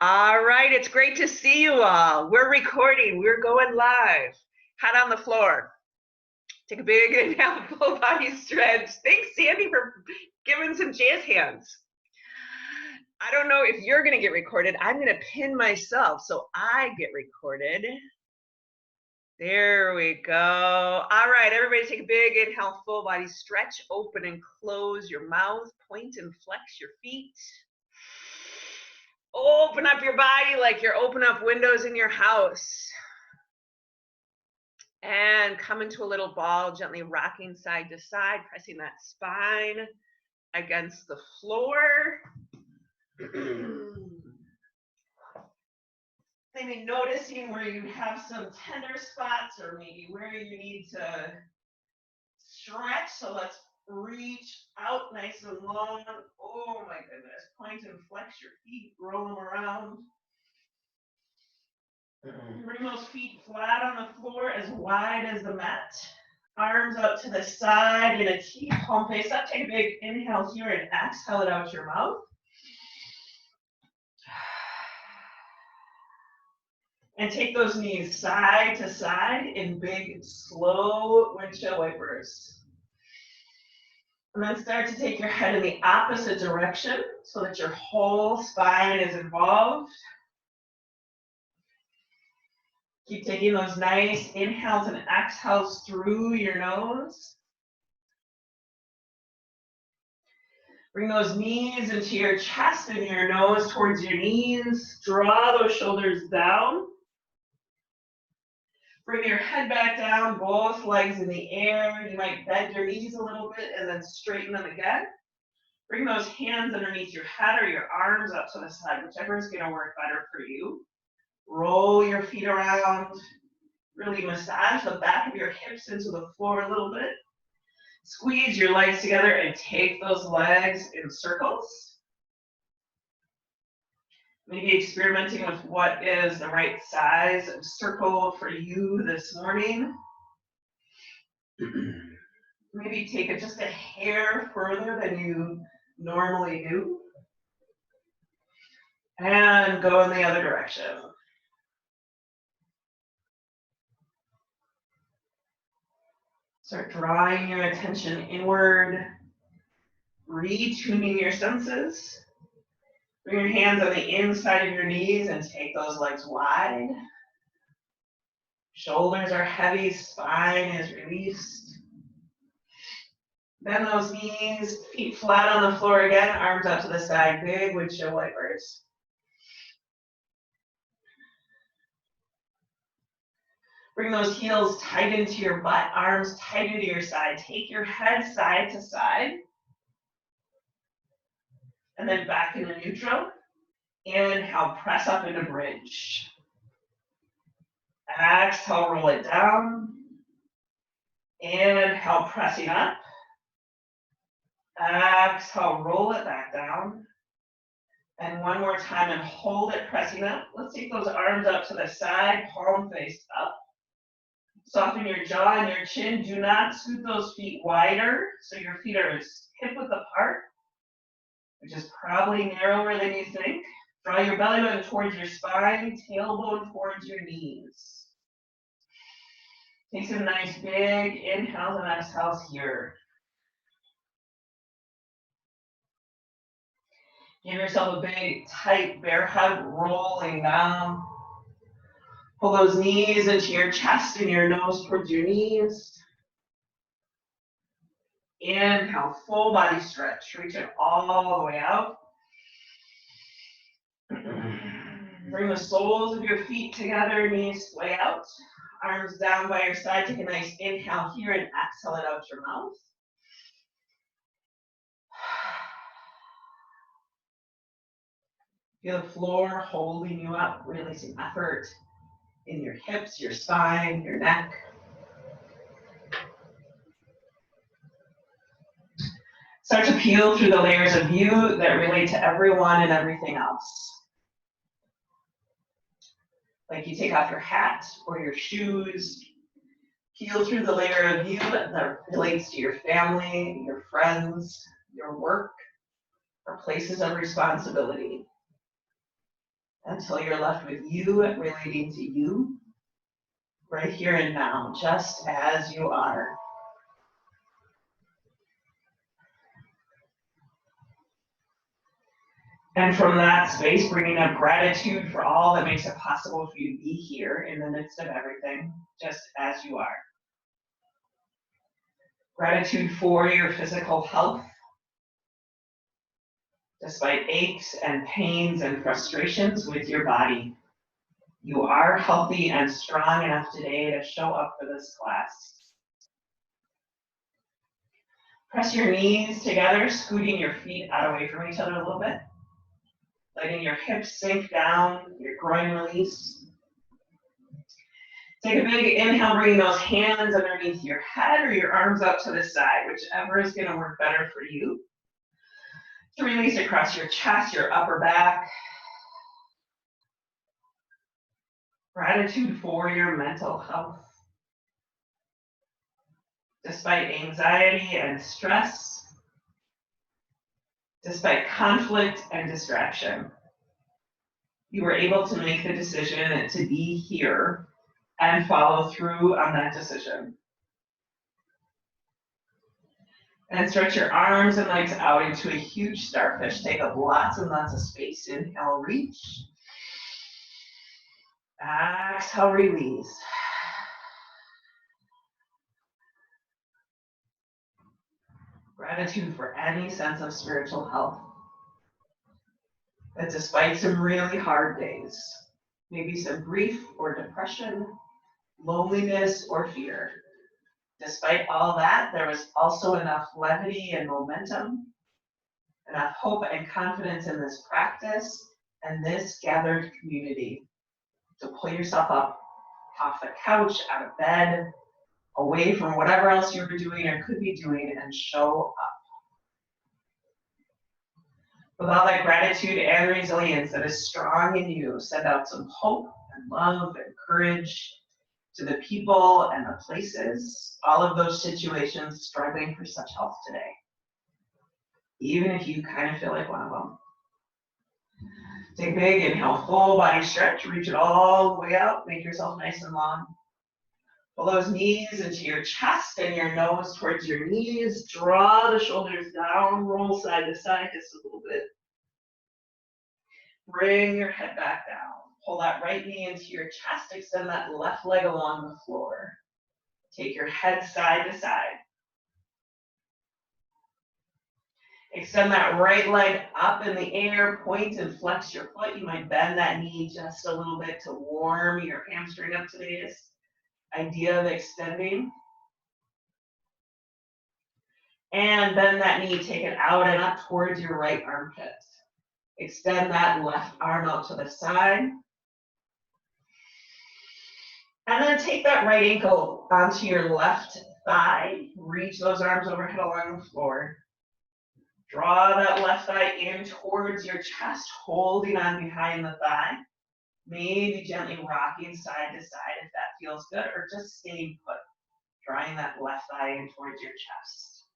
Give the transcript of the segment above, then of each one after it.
All right, it's great to see you all. We're recording, we're going live. Hat on the floor. Take a big inhale, full body stretch. Thanks, Sandy, for giving some jazz hands. I don't know if you're gonna get recorded. I'm gonna pin myself so I get recorded. There we go. All right, everybody take a big inhale, full body stretch. Open and close your mouth. Point and flex your feet. Open up your body like you're opening up windows in your house. And come into a little ball, gently rocking side to side, pressing that spine against the floor. Maybe noticing where you have some tender spots or maybe where you need to stretch. So let's reach out nice and long. Oh my goodness. Point and flex your feet, roll them around. Bring those feet flat on the floor as wide as the mat. Arms up to the side in a T, palm face up. Take a big inhale here and exhale it out your mouth. And take those knees side to side in big, slow windshield wipers. And then start to take your head in the opposite direction so that your whole spine is involved. Keep taking those nice inhales and exhales through your nose. Bring those knees into your chest and your nose towards your knees. Draw those shoulders down. Bring your head back down, both legs in the air. You might bend your knees a little bit and then straighten them again. Bring those hands underneath your head or your arms up to the side, whichever is going to work better for you. Roll your feet around. Really massage the back of your hips into the floor a little bit. Squeeze your legs together and take those legs in circles. Maybe experimenting with what is the right size of circle for you this morning. Maybe take it just a hair further than you normally do. And go in the other direction. Start drawing your attention inward, retuning your senses. Bring your hands on the inside of your knees and take those legs wide. Shoulders are heavy, spine is released. Bend those knees, feet flat on the floor again, arms up to the side, big windshield wipers. Bring those heels tight into your butt, arms tight into your side. Take your head side to side. And then back into neutral. Inhale, press up into bridge. Exhale, roll it down. Inhale, pressing up. Exhale, roll it back down. And one more time and hold it, pressing up. Let's take those arms up to the side, palm face up. Soften your jaw and your chin. Do not scoot those feet wider so your feet are hip-width apart, which is probably narrower than you think. Draw your belly button towards your spine, tailbone towards your knees. Take some nice big inhales and exhales here. Give yourself a big, tight bear hug, rolling down. Pull those knees into your chest and your nose towards your knees. Inhale, full body stretch. Reach it all the way out. Bring the soles of your feet together, knees sway out. Arms down by your side. Take a nice inhale here and exhale it out your mouth. Feel the floor holding you up. Really some effort in your hips, your spine, your neck. Start to peel through the layers of you that relate to everyone and everything else. Like you take off your hat or your shoes, peel through the layer of you that relates to your family, your friends, your work, or places of responsibility. until you're left with you relating to you, right here and now, just as you are. And from that space, bringing up gratitude for all that makes it possible for you to be here in the midst of everything, just as you are. Gratitude for your physical health, despite aches and pains and frustrations with your body. You are healthy and strong enough today to show up for this class. Press your knees together, scooting your feet out away from each other a little bit. Letting your hips sink down, your groin release. Take a big inhale, bringing those hands underneath your head or your arms up to the side, whichever is going to work better for you. To release across your chest, your upper back. Gratitude for your mental health. Despite anxiety and stress, despite conflict and distraction, you were able to make the decision to be here and follow through on that decision. And stretch your arms and legs out into a huge starfish. Take up lots and lots of space. Inhale, reach. Exhale, release. Gratitude for any sense of spiritual health. That despite some really hard days, maybe some grief or depression, loneliness or fear, despite all that, there was also enough levity and momentum, enough hope and confidence in this practice and this gathered community to pull yourself up off the couch, out of bed, away from whatever else you were doing or could be doing, and show up. With all that gratitude and resilience that is strong in you, send out some hope and love and courage to the people and the places, all of those situations struggling for such health today. Even if you kind of feel like one of them. Take a big inhale, full body stretch, reach it all the way out, make yourself nice and long. Pull those knees into your chest and your nose towards your knees. Draw the shoulders down, roll side to side just a little bit. Bring your head back down. Pull that right knee into your chest, extend that left leg along the floor. Take your head side to side. Extend that right leg up in the air, point and flex your foot. You might bend that knee just a little bit to warm your hamstring up today. This idea of extending. And bend that knee, take it out and up towards your right armpit. Extend that left arm out to the side. And then take that right ankle onto your left thigh. Reach those arms overhead along the floor. Draw that left thigh in towards your chest, holding on behind the thigh. Maybe gently rocking side to side if that feels good, or just staying put, drawing that left thigh in towards your chest.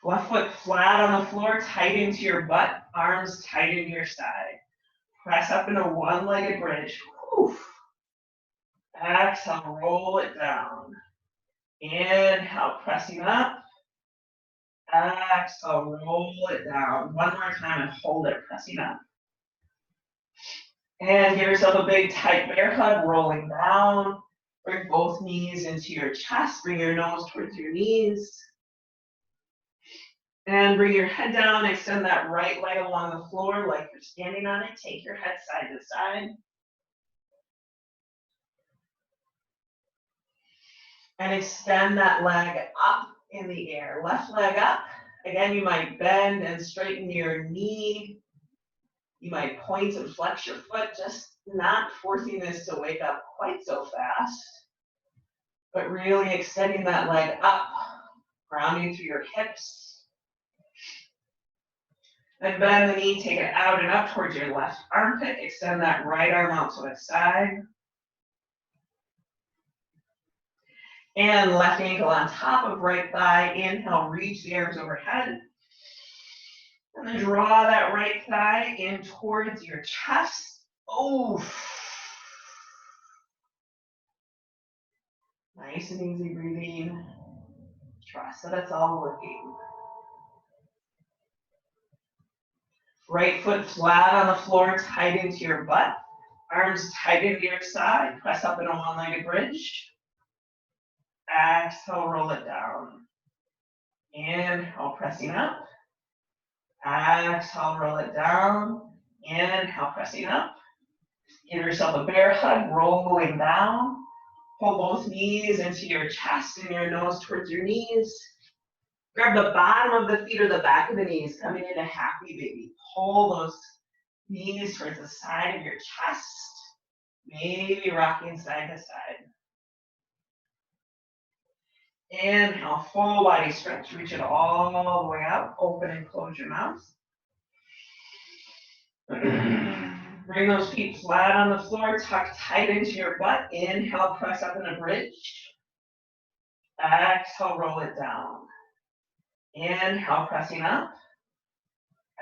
Left foot flat on the floor, tight into your butt, arms tight into your side. Press up into one-legged bridge. Whew. Exhale, roll it down. Inhale, pressing up. Exhale, roll it down. One more time and hold it, pressing up. And give yourself a big tight bear hug, rolling down. Bring both knees into your chest. Bring your nose towards your knees. And bring your head down. Extend that right leg along the floor like you're standing on it. Take your head side to side. And extend that leg up in the air. Left leg up. Again, you might bend and straighten your knee. You might point and flex your foot, just not forcing this to wake up quite so fast, but really extending that leg up, grounding through your hips. Then bend the knee, take it out and up towards your left armpit. Extend that right arm out to the side. And left ankle on top of right thigh. Inhale, reach the arms overhead. And then draw that right thigh in towards your chest. Oh. Nice and easy breathing. Trust that it's all working. Right foot flat on the floor, tight into your butt. Arms tight into your side. Press up in a one-legged bridge. Exhale, roll it down. Inhale, pressing up. Exhale, roll it down. Inhale, pressing up. Give yourself a bear hug, rolling down. Pull both knees into your chest and your nose towards your knees. Grab the bottom of the feet or the back of the knees, coming into happy baby. Pull those knees towards the side of your chest. Maybe rocking side to side. Inhale, full body stretch. Reach it all the way up. Open and close your mouth. Bring those feet flat on the floor. Tuck tight into your butt. Inhale, press up in a bridge. Exhale, roll it down. Inhale, pressing up.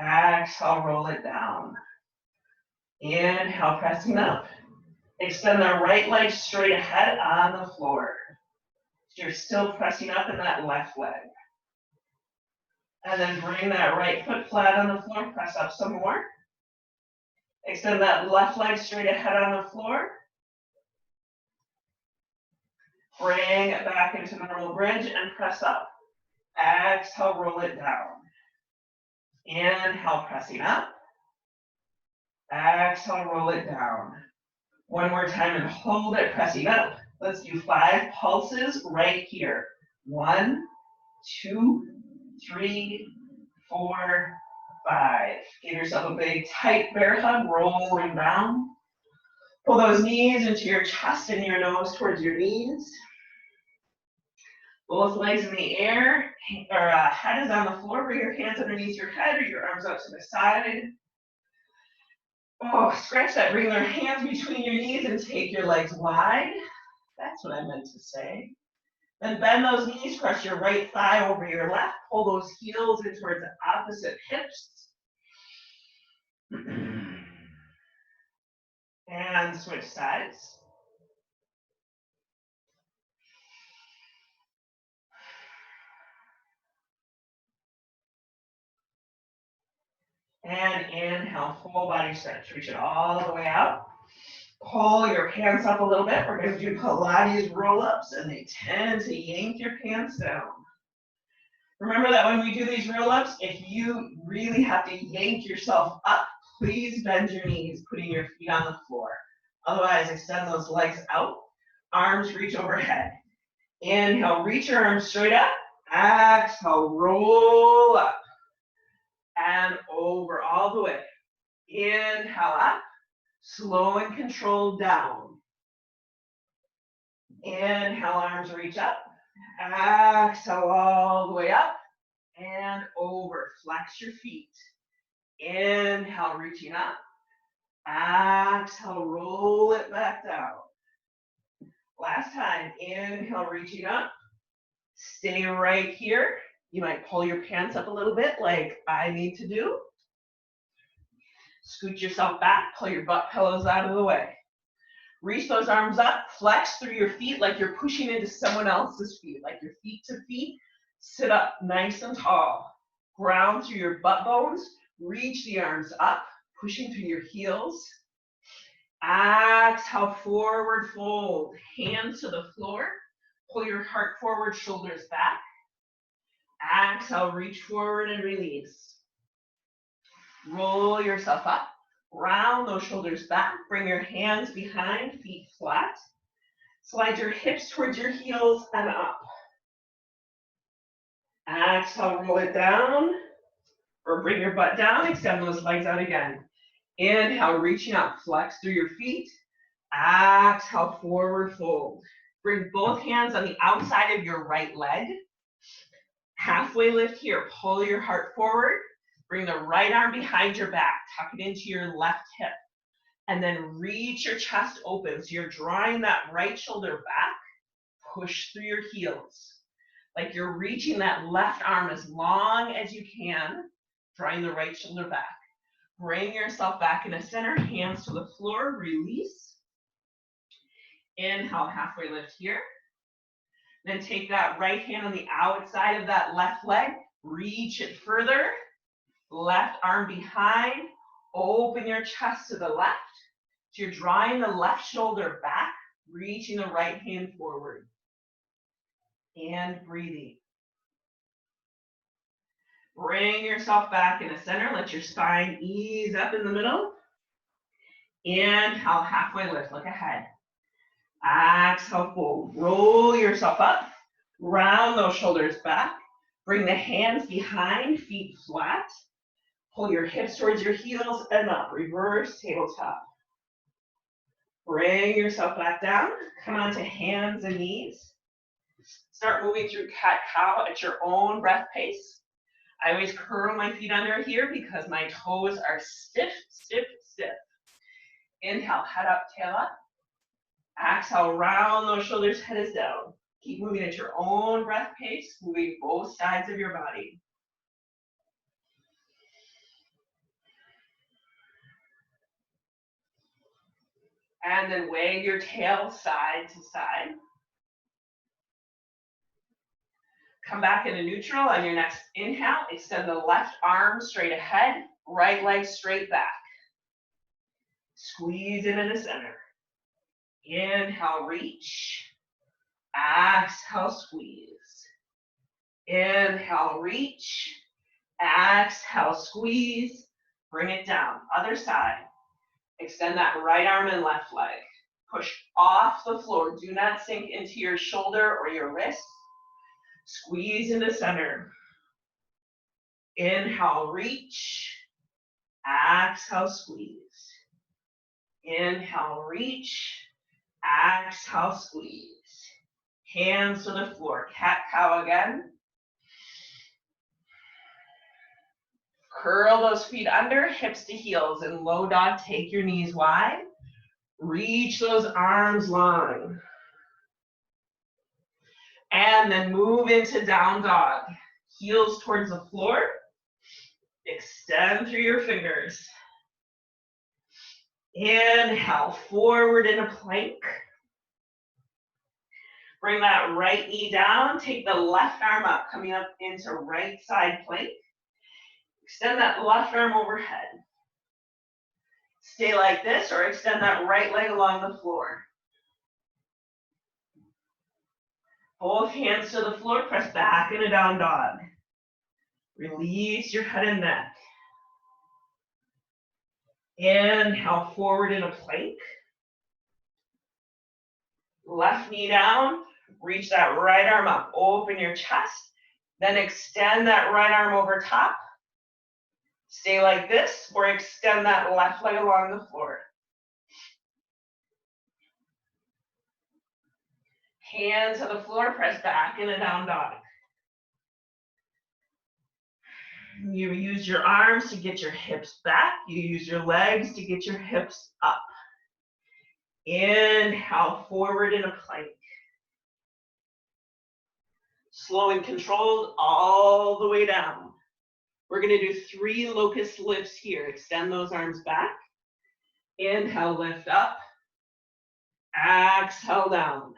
Exhale, roll it down. Inhale, pressing up. Extend the right leg straight ahead on the floor. So you're still pressing up in that left leg. And then bring that right foot flat on the floor. Press up some more. Extend that left leg straight ahead on the floor. Bring it back into normal bridge and press up. Exhale, roll it down. Inhale, pressing up. Exhale, roll it down. One more time and hold it, pressing up. Let's do 5 pulses right here. 1, 2, 3, 4, 5. Give yourself a big tight bear hug, rolling down. Pull those knees into your chest and your nose towards your knees. Both legs in the air, or head is on the floor. Bring your hands underneath your head or your arms out to the side. Oh, scratch that. Bring your hands between your knees and take your legs wide. That's what I meant to say. Then bend those knees, press your right thigh over your left. Pull those heels in towards the opposite hips. And switch sides. And inhale, full body stretch. Reach it all the way out. Pull your pants up a little bit. We're going to do Pilates roll-ups, and they tend to yank your pants down. Remember that when we do these roll-ups, if you really have to yank yourself up, please bend your knees, putting your feet on the floor. Otherwise, extend those legs out. Arms reach overhead. Inhale, reach your arms straight up. Exhale, roll up. And over all the way. Inhale up. Slow and controlled down. Inhale, arms reach up. Exhale all the way up and over. Flex your feet. Inhale, reaching up. Exhale, roll it back down. Last time. Inhale, reaching up. Stay right here. You might pull your pants up a little bit like I need to do. Scoot yourself back. Pull your butt pillows out of the way. Reach those arms up, flex through your feet like you're pushing into someone else's feet, like your feet to feet. Sit up nice and tall. Ground through your butt bones. Reach the arms up, pushing through your heels. Exhale, forward fold. Hands to the floor. Pull your heart forward, shoulders back. Exhale, reach forward and release. Roll yourself up. Round those shoulders back. Bring your hands behind, feet flat. Slide your hips towards your heels and up. Exhale, roll it down. Or bring your butt down. Extend those legs out again. Inhale, reaching up. Flex through your feet. Exhale, forward fold. Bring both hands on the outside of your right leg. Halfway lift here. Pull your heart forward. Bring the right arm behind your back. Tuck it into your left hip. And then reach your chest open. So you're drawing that right shoulder back. Push through your heels. Like you're reaching that left arm as long as you can. Drawing the right shoulder back. Bring yourself back into center, hands to the floor, release. Inhale, halfway lift here. Then take that right hand on the outside of that left leg, reach it further. Left arm behind, open your chest to the left. So you're drawing the left shoulder back, reaching the right hand forward. And breathing. Bring yourself back into center. Let your spine ease up in the middle. Inhale, halfway lift, look ahead. Exhale, fold. Roll yourself up. Round those shoulders back. Bring the hands behind, feet flat. Pull your hips towards your heels and up. Reverse tabletop. Bring yourself back down. Come on to hands and knees. Start moving through cat-cow at your own breath pace. I always curl my feet under here because my toes are stiff, stiff, stiff. Inhale, head up, tail up. Exhale, round those shoulders, head is down. Keep moving at your own breath pace, moving both sides of your body. And then wag your tail side to side. Come back into neutral on your next inhale. Extend the left arm straight ahead, right leg straight back. Squeeze into the center. Inhale, reach. Exhale, squeeze. Inhale, reach. Exhale, squeeze. Bring it down. Other side. Extend that right arm and left leg. Push off the floor. Do not sink into your shoulder or your wrist. Squeeze into center. Inhale, reach. Exhale, squeeze. Inhale, reach. Exhale, squeeze. Hands to the floor. Cat-cow again. Curl those feet under, hips to heels. In low dog, take your knees wide. Reach those arms long. And then move into down dog. Heels towards the floor. Extend through your fingers. Inhale, forward in a plank. Bring that right knee down. Take the left arm up, coming up into right side plank. Extend that left arm overhead. Stay like this or extend that right leg along the floor. Both hands to the floor, press back in a down dog. Release your head and neck. Inhale, forward in a plank. Left knee down, reach that right arm up, open your chest, then extend that right arm over top. Stay like this, or extend that left leg along the floor. Hand to the floor, press back in a down dog. You use your arms to get your hips back. You use your legs to get your hips up. Inhale, forward in a plank. Slow and controlled all the way down. We're going to do 3 locust lifts here. Extend those arms back. Inhale, lift up. Exhale, down.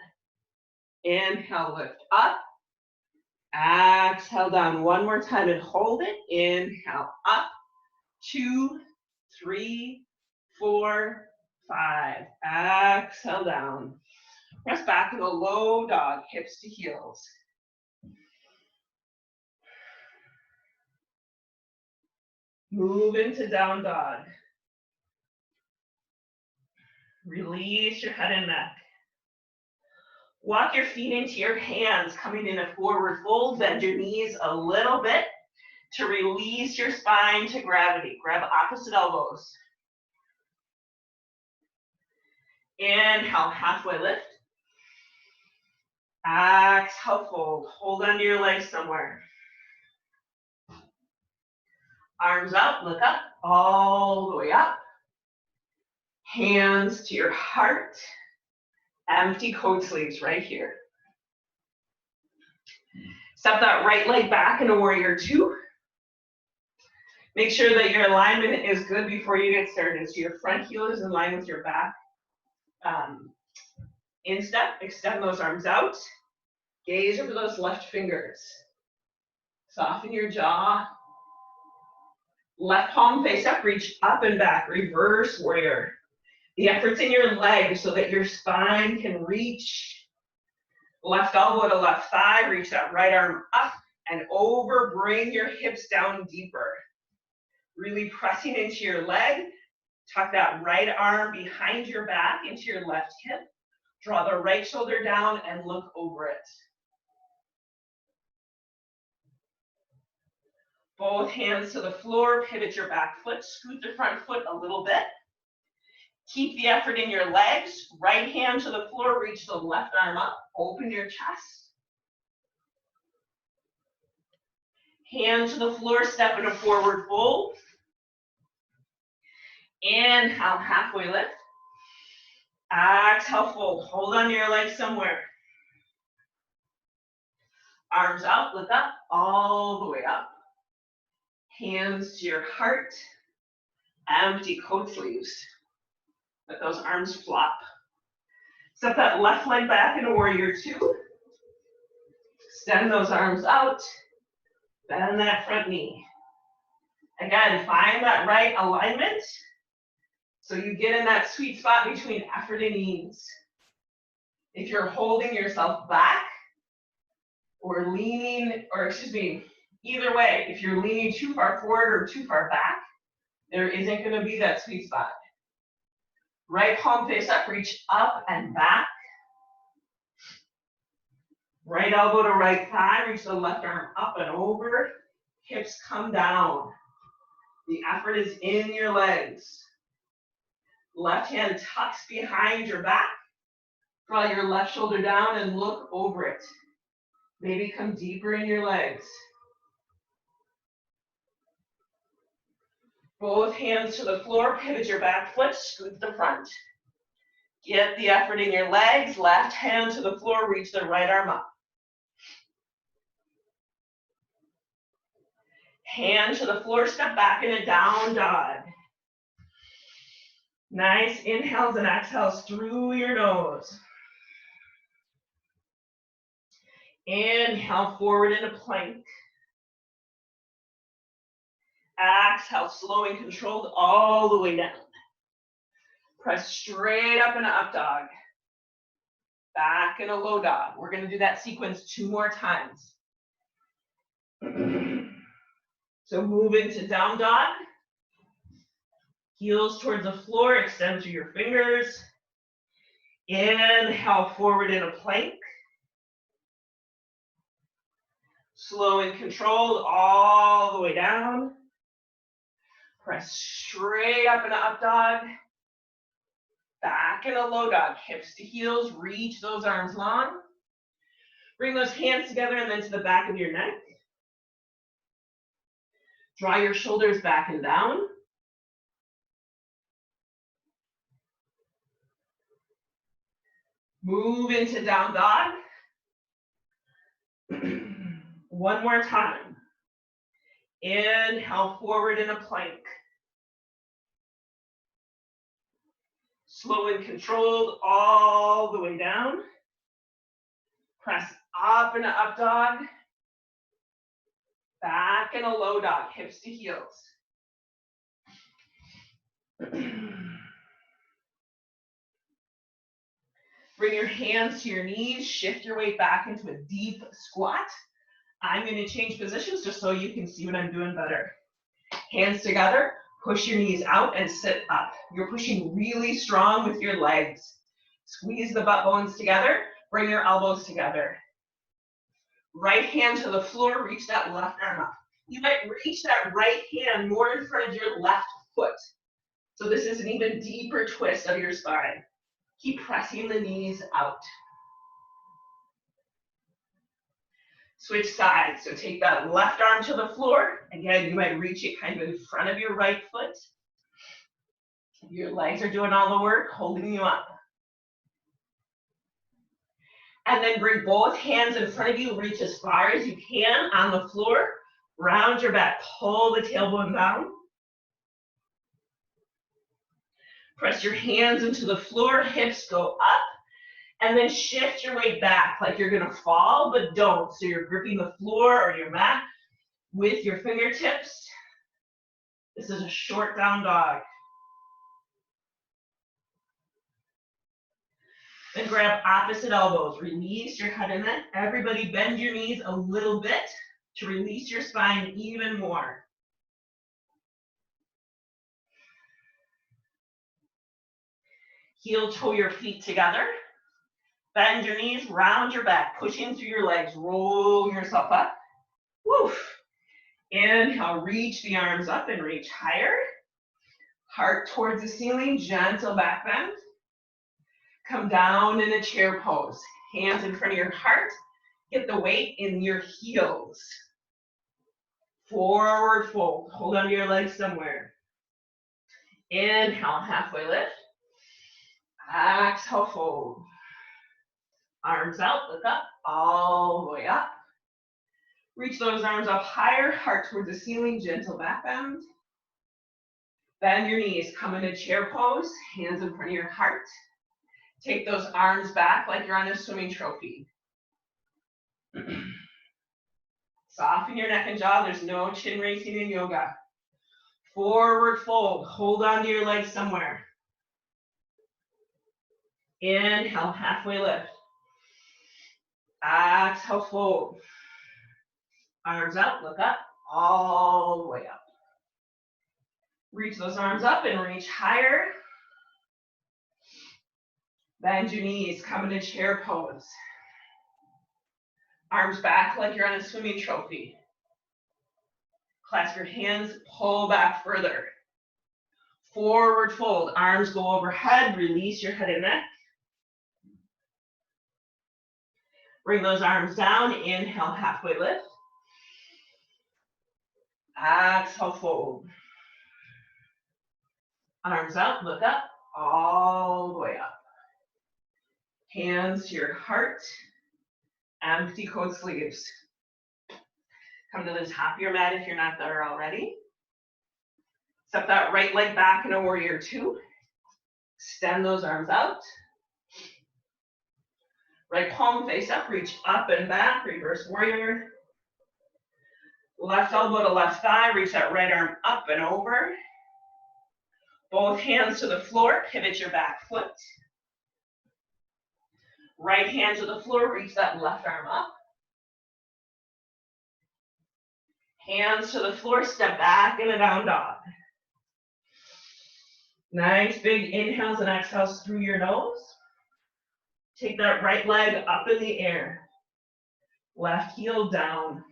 Inhale, lift up. Exhale, down. One more time and hold it. Inhale, up. 2, 3, 4, 5. Exhale, down. Press back in a low dog, hips to heels. Move into down dog. Release your head and neck. Walk your feet into your hands, coming in a forward fold. Bend your knees a little bit to release your spine to gravity. Grab opposite elbows. Inhale, halfway lift. Exhale, fold. Hold onto your legs somewhere. Arms up, look up, all the way up. Hands to your heart. Empty coat sleeves right here. Step that right leg back into warrior 2. Make sure that your alignment is good before you get started. So your front heel is in line with your back. Instep, extend those arms out. Gaze over those left fingers. Soften your jaw. Left palm face up, reach up and back, reverse warrior. The effort's in your legs so that your spine can reach. Left elbow to left thigh, reach that right arm up and over, bring your hips down deeper. Really pressing into your leg, tuck that right arm behind your back into your left hip. Draw the right shoulder down and look over it. Both hands to the floor, pivot your back foot, scoot the front foot a little bit. Keep the effort in your legs. Right hand to the floor, reach the left arm up, open your chest. Hand to the floor, step in a forward fold. Inhale, halfway lift. Exhale, fold. Hold on to your legs somewhere. Arms out, lift up, all the way up. Hands to your heart. Empty coat sleeves. Let those arms flop. Step that left leg back into warrior two. Extend those arms out. Bend that front knee. Again, find that right alignment so you get in that sweet spot between effort and ease. If you're holding yourself back or leaning, or excuse me, either way, if you're leaning too far forward or too far back, there isn't going to be that sweet spot. Right palm face up, reach up and back. Right elbow to right thigh, reach the left arm up and over. Hips come down. The effort is in your legs. Left hand tucks behind your back. Draw your left shoulder down and look over it. Maybe come deeper in your legs. Both hands to the floor, pivot your back foot, scoot the front. Get the effort in your legs. Left hand to the floor, reach the right arm up. Hand to the floor, step back in a down dog. Nice inhales and exhales through your nose. Inhale forward into plank. Exhale, slow and controlled all the way down. Press straight up in an up dog. Back in a low dog. We're going to do that sequence 2 more times. So move into down dog. Heels towards the floor, extend through your fingers. Inhale forward in a plank. Slow and controlled all the way down. Press straight up in an up dog. Back in a low dog. Hips to heels, reach those arms long. Bring those hands together and then to the back of your neck. Draw your shoulders back and down. Move into down dog. One more time. Inhale forward in a plank. Slow and controlled all the way down. Press up in an up dog. Back in a low dog, hips to heels. Bring your hands to your knees, shift your weight back into a deep squat. I'm going to change positions just so you can see what I'm doing better. Hands together, push your knees out and sit up. You're pushing really strong with your legs. Squeeze the butt bones together, bring your elbows together. Right hand to the floor, reach that left arm up. You might reach that right hand more in front of your left foot. So this is an even deeper twist of your spine. Keep pressing the knees out. Switch sides. So take that left arm to the floor. Again, you might reach it kind of in front of your right foot. Your legs are doing all the work, holding you up. And then bring both hands in front of you. Reach as far as you can on the floor. Round your back, pull the tailbone down. Press your hands into the floor, hips go up, and then shift your weight back like you're gonna fall, but don't. So you're gripping the floor or your mat with your fingertips. This is a short down dog. Then grab opposite elbows, release your head and neck. Everybody bend your knees a little bit to release your spine even more. Heel toe your feet together. Bend your knees, round your back, pushing through your legs, roll yourself up. Woof. Inhale, reach the arms up and reach higher. Heart towards the ceiling, gentle back bend. Come down in a chair pose. Hands in front of your heart. Get the weight in your heels. Forward fold. Hold onto your legs somewhere. Inhale, halfway lift. Exhale, fold. Arms out, look up, all the way up. Reach those arms up higher, heart towards the ceiling, gentle back bend. Bend your knees, come into chair pose, hands in front of your heart. Take those arms back like you're on a swimming trophy. Soften your neck and jaw, there's no chin raising in yoga. Forward fold, hold on to your legs somewhere. Inhale, halfway lift. Exhale, fold. Arms out, look up, all the way up. Reach those arms up and reach higher. Bend your knees, come into chair pose. Arms back like you're on a swimming trophy. Clasp your hands, pull back further. Forward fold, arms go overhead, release your head and neck. Bring those arms down, inhale, halfway lift. Exhale, fold. Arms out, look up, all the way up. Hands to your heart, empty coat sleeves. Come to the top of your mat if you're not there already. Step that right leg back in a warrior two. Extend those arms out. Right palm face up, reach up and back, reverse warrior. Left elbow to left thigh, reach that right arm up and over. Both hands to the floor, pivot your back foot. Right hand to the floor, reach that left arm up. Hands to the floor, step back in a down dog. Nice big inhales and exhales through your nose. Take that right leg up in the air. Left heel down.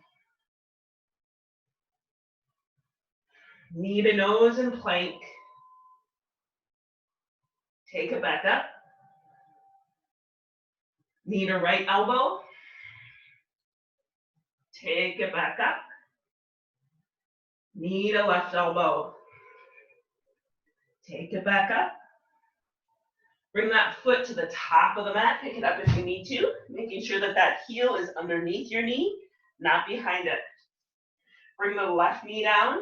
Knee to nose and plank. Take it back up. Knee to right elbow. Take it back up. Knee to left elbow. Take it back up. Bring that foot to the top of the mat. Pick it up if you need to. Making sure that that heel is underneath your knee, not behind it. Bring the left knee down.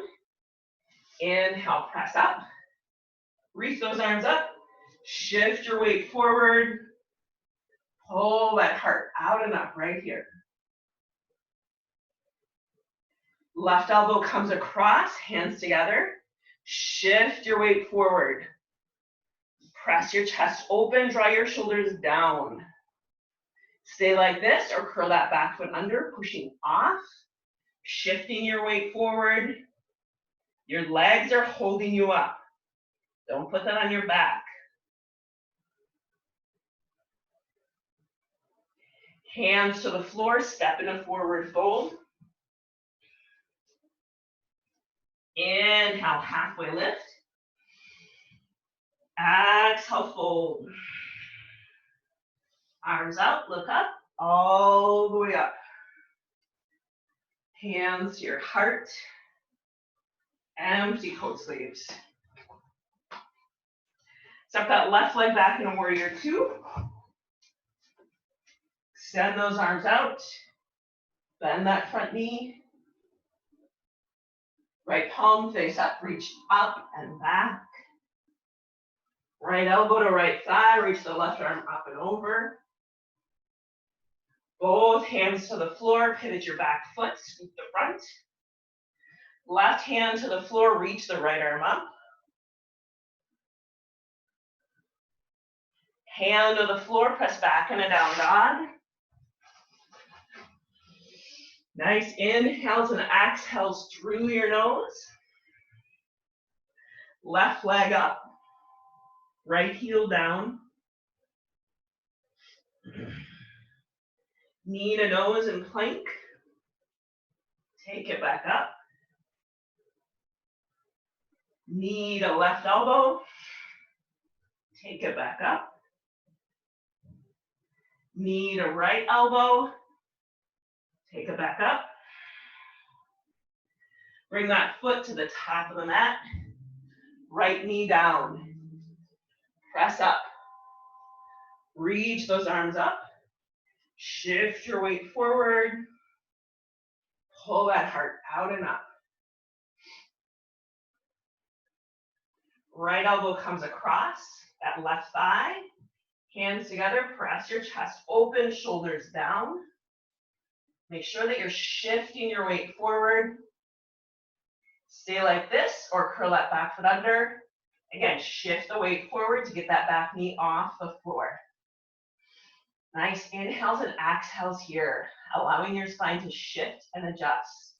Inhale, press up. Reach those arms up. Shift your weight forward. Pull that heart out and up right here. Left elbow comes across, hands together. Shift your weight forward. Press your chest open, draw your shoulders down. Stay like this or curl that back foot under, pushing off. Shifting your weight forward. Your legs are holding you up. Don't put that on your back. Hands to the floor, step in a forward fold. Inhale, halfway lift. Exhale, fold. Arms out, look up, all the way up. Hands to your heart. Empty coat sleeves. Step that left leg back in a warrior two. Extend those arms out. Bend that front knee. Right palm face up, reach up and back. Right elbow to right thigh, reach the left arm up and over. Both hands to the floor, pivot your back foot, scoop the front. Left hand to the floor, reach the right arm up. Hand to the floor, press back in a down dog. Nice inhales and exhales through your nose. Left leg up, right heel down. Knee to nose in plank. Take it back up. Knee to left elbow. Take it back up. Knee to right elbow. Take it back up. Bring that foot to the top of the mat. Right knee down. Press up. Reach those arms up. Shift your weight forward. Pull that heart out and up. Right elbow comes across that left thigh. Hands together, press your chest open, shoulders down. Make sure that you're shifting your weight forward. Stay like this or curl that back foot under. Again, shift the weight forward to get that back knee off the floor. Nice inhales and exhales here, allowing your spine to shift and adjust.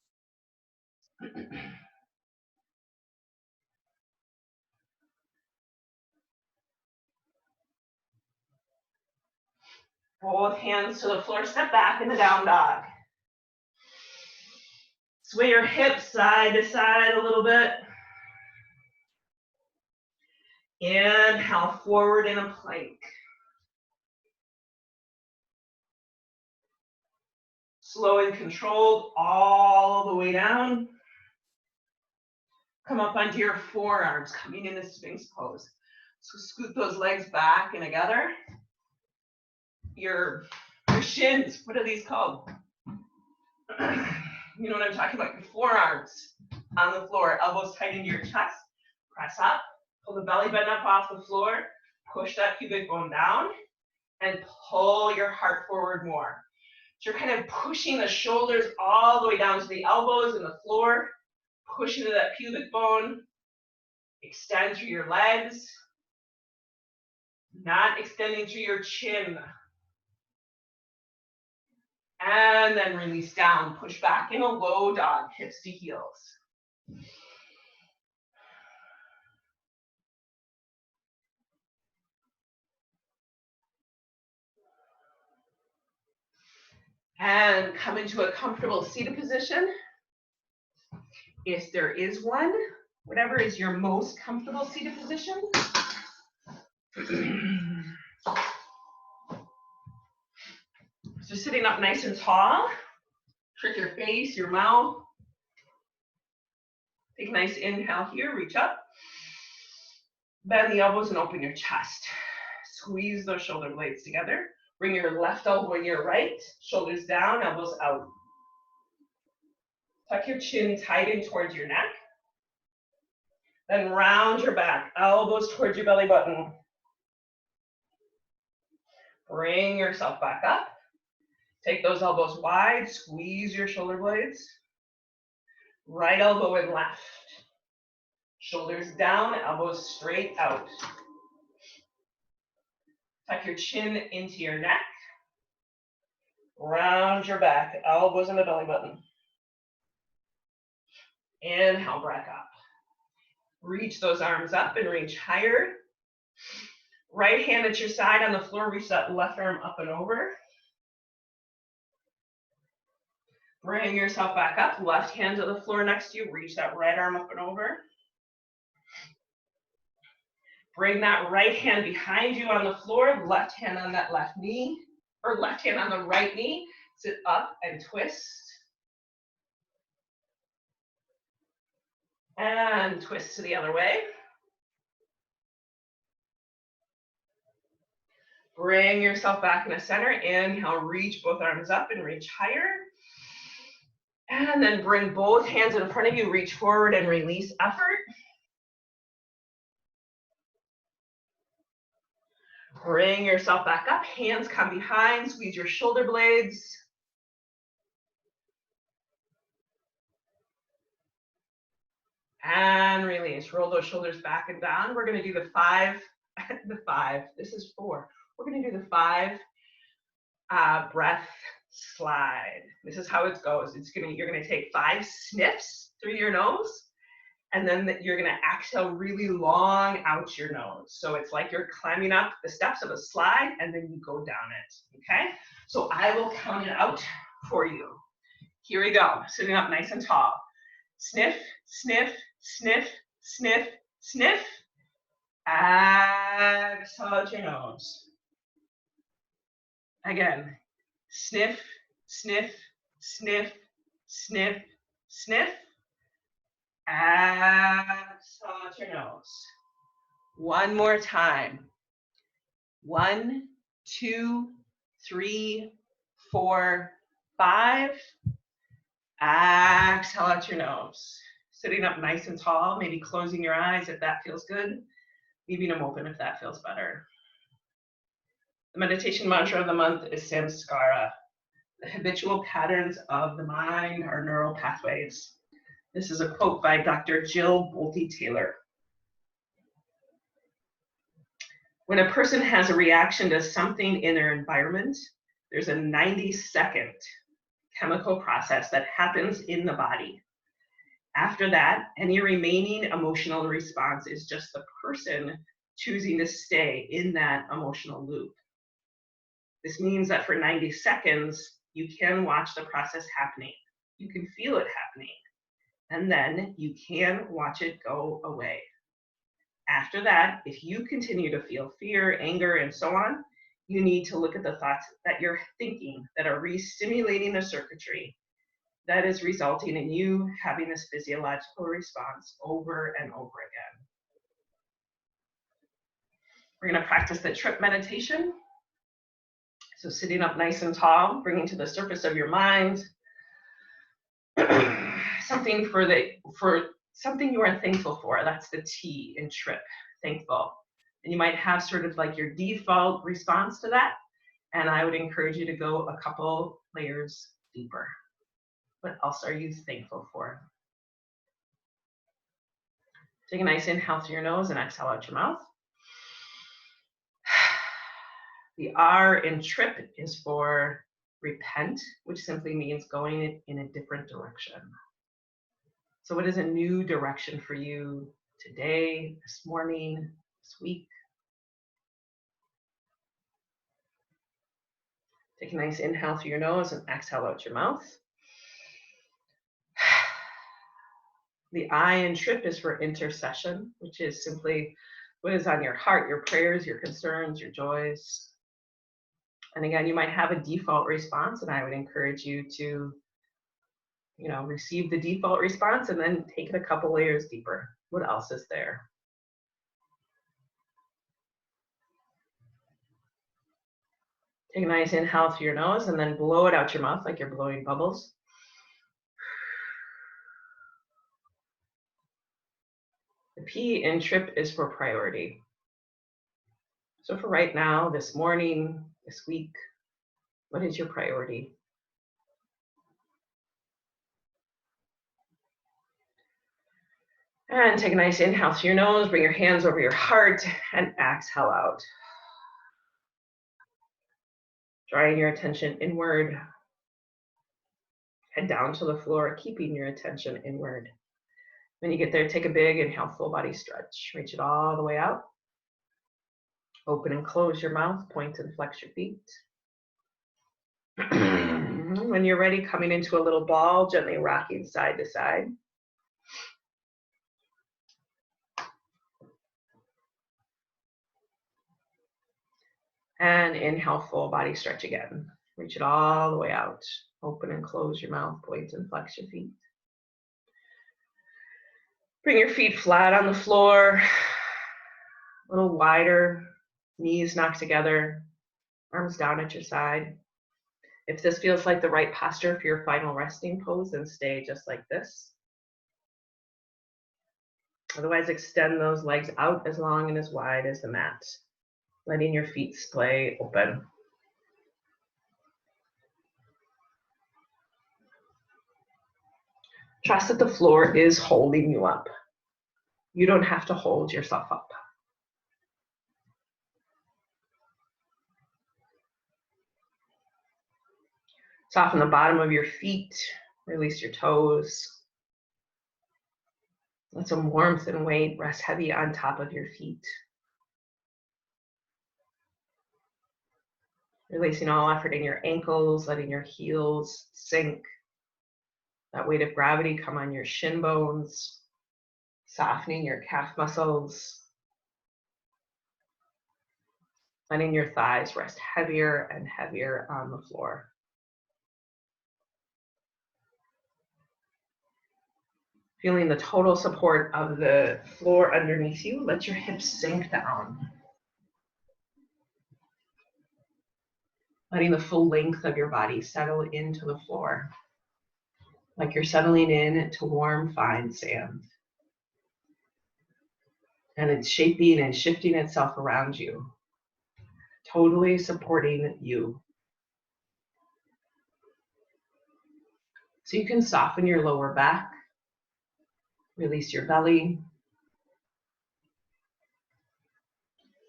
Both hands to the floor, step back in the down dog. Sway your hips side to side a little bit. Inhale forward in a plank. Slow and controlled all the way down. Come up onto your forearms, coming into Sphinx Pose. So scoot those legs back and together. Your shins, what are these called? You know what I'm talking about, your forearms on the floor, elbows tight into your chest. Press up, pull the belly button up off the floor, push that pubic bone down, and pull your heart forward more. So you're kind of pushing the shoulders all the way down to the elbows and the floor, push into that pubic bone, extend through your legs, not extending through your chin. And then release down, push back in a low dog, hips to heels. And come into a comfortable seated position. If there is one, whatever is your most comfortable seated position. So sitting up nice and tall, trick your face, your mouth. Take a nice inhale here, reach up. Bend the elbows and open your chest. Squeeze those shoulder blades together. Bring your left elbow in your right, shoulders down, elbows out. Tuck your chin tight in towards your neck. Then round your back, elbows towards your belly button. Bring yourself back up. Take those elbows wide, squeeze your shoulder blades. Right elbow and left. Shoulders down, elbows straight out. Tuck your chin into your neck. Round your back, elbows in the belly button. Inhale, back up. Reach those arms up and reach higher. Right hand at your side on the floor, reach that left arm up and over. Bring yourself back up, left hand to the floor next to you, reach that right arm up and over. Bring that right hand behind you on the floor, left hand on that left knee, or left hand on the right knee. Sit up and twist. And twist to the other way. Bring yourself back in the center. Inhale, reach both arms up and reach higher. And then bring both hands in front of you, reach forward and release effort. Bring yourself back up, hands come behind, squeeze your shoulder blades. And release, roll those shoulders back and down. We're gonna do the five, this is 4. We're gonna do the 5 breath slide. This is how it goes. You're gonna take 5 sniffs through your nose, and then you're gonna exhale really long out your nose. So it's like you're climbing up the steps of a slide and then you go down it, okay? So I will count it out for you. Here we go, sitting up nice and tall. Sniff, sniff, sniff, sniff, sniff. Exhale out your nose. Again, sniff, sniff, sniff, sniff, sniff. Exhale out your nose. One more time. 1, 2, 3, 4, 5. Exhale out your nose. Sitting up nice and tall, maybe closing your eyes if that feels good. Leaving them open if that feels better. The meditation mantra of the month is samskara. The habitual patterns of the mind are neural pathways. This is a quote by Dr. Jill Bolte-Taylor. When a person has a reaction to something in their environment, there's a 90-second chemical process that happens in the body. After that, any remaining emotional response is just the person choosing to stay in that emotional loop. This means that for 90 seconds, you can watch the process happening. You can feel it happening. And then you can watch it go away. After that, if you continue to feel fear, anger, and so on, you need to look at the thoughts that you're thinking that are re-stimulating the circuitry that is resulting in you having this physiological response over and over again. We're going to practice the trip meditation. So sitting up nice and tall, bringing to the surface of your mind something something you are thankful for. That's the T in trip, thankful. And you might have sort of like your default response to that. And I would encourage you to go a couple layers deeper. What else are you thankful for? Take a nice inhale through your nose and exhale out your mouth. The R in trip is for repent, which simply means going in a different direction. So what is a new direction for you today, this morning, this week? Take a nice inhale through your nose and exhale out your mouth. The I in trip is for intercession, which is simply what is on your heart, your prayers, your concerns, your joys. And again, you might have a default response, and I would encourage you to, receive the default response and then take it a couple layers deeper. What else is there? Take a nice inhale through your nose and then blow it out your mouth like you're blowing bubbles. The P in trip is for priority. So for right now, this morning, this week, what is your priority? And take a nice inhale through your nose, bring your hands over your heart, and exhale out. Drawing your attention inward. Head down to the floor, keeping your attention inward. When you get there, take a big inhale, full body stretch. Reach it all the way out. Open and close your mouth, point and flex your feet. When you're ready, coming into a little ball, gently rocking side to side. And inhale, full body stretch again. Reach it all the way out. Open and close your mouth, point and flex your feet. Bring your feet flat on the floor, a little wider, knees knocked together, arms down at your side. If this feels like the right posture for your final resting pose, then stay just like this. Otherwise, extend those legs out as long and as wide as the mat, letting your feet splay open. Trust that the floor is holding you up. You don't have to hold yourself up. Soften the bottom of your feet, release your toes. Let some warmth and weight rest heavy on top of your feet. Releasing all effort in your ankles, letting your heels sink. That weight of gravity come on your shin bones, softening your calf muscles. Letting your thighs rest heavier and heavier on the floor. Feeling the total support of the floor underneath you, let your hips sink down. Letting the full length of your body settle into the floor, like you're settling in to warm, fine sand. And it's shaping and shifting itself around you, totally supporting you. So you can soften your lower back, release your belly,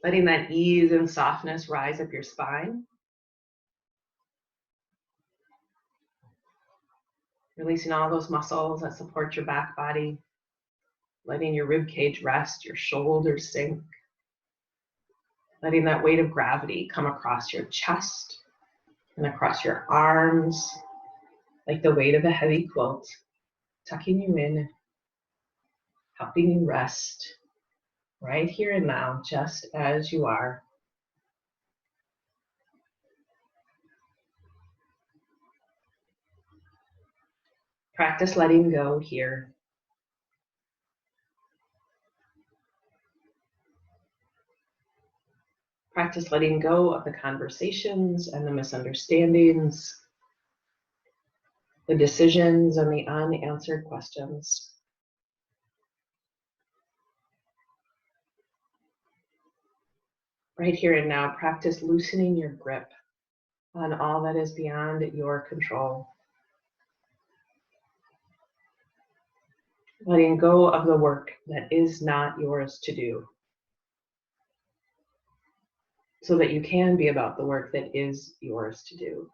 letting that ease and softness rise up your spine. Releasing all those muscles that support your back body, letting your rib cage rest, your shoulders sink, letting that weight of gravity come across your chest and across your arms, like the weight of a heavy quilt, tucking you in, helping you rest right here and now, just as you are. Practice letting go here. Practice letting go of the conversations and the misunderstandings, the decisions and the unanswered questions. Right here and now, practice loosening your grip on all that is beyond your control. Letting go of the work that is not yours to do, so that you can be about the work that is yours to do.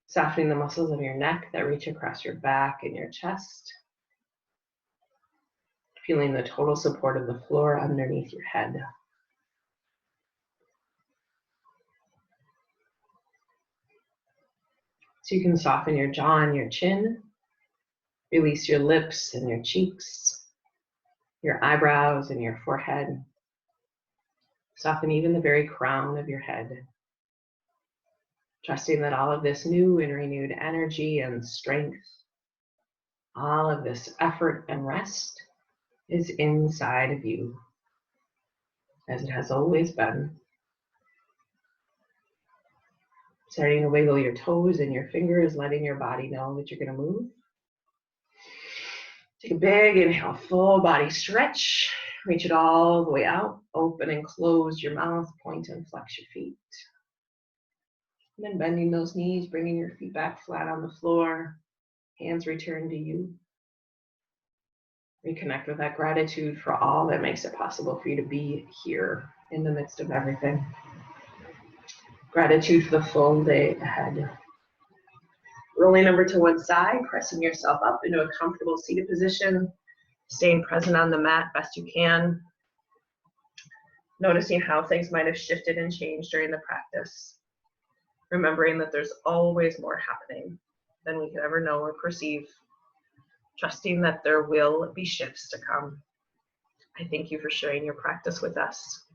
Softening the muscles of your neck that reach across your back and your chest. Feeling the total support of the floor underneath your head. So you can soften your jaw and your chin. Release your lips and your cheeks, your eyebrows and your forehead. Soften even the very crown of your head. Trusting that all of this new and renewed energy and strength, all of this effort and rest is inside of you, as it has always been. Starting to wiggle your toes and your fingers, letting your body know that you're going to move. Take a big inhale, full body stretch. Reach it all the way out. Open and close your mouth. Point and flex your feet. And then bending those knees, bringing your feet back flat on the floor. Hands return to you. Reconnect with that gratitude for all that makes it possible for you to be here in the midst of everything. Gratitude for the full day ahead. Rolling over to one side, pressing yourself up into a comfortable seated position, staying present on the mat best you can. Noticing how things might have shifted and changed during the practice. Remembering that there's always more happening than we could ever know or perceive. Trusting that there will be shifts to come. I thank you for sharing your practice with us.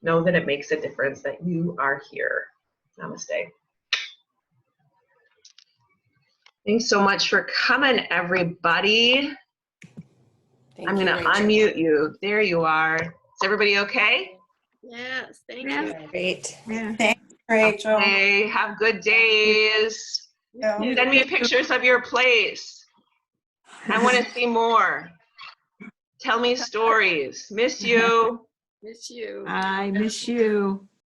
Know that it makes a difference that you are here. Namaste. Thanks so much for coming, everybody. I'm going to unmute you. There you are. Is everybody okay? Yes, thank Yeah. you. Great. Yeah. Thanks, Rachel. Okay, have good days. Yeah. Send me pictures of your place. I want to see more. Tell me stories. Miss you. Miss you. I miss you.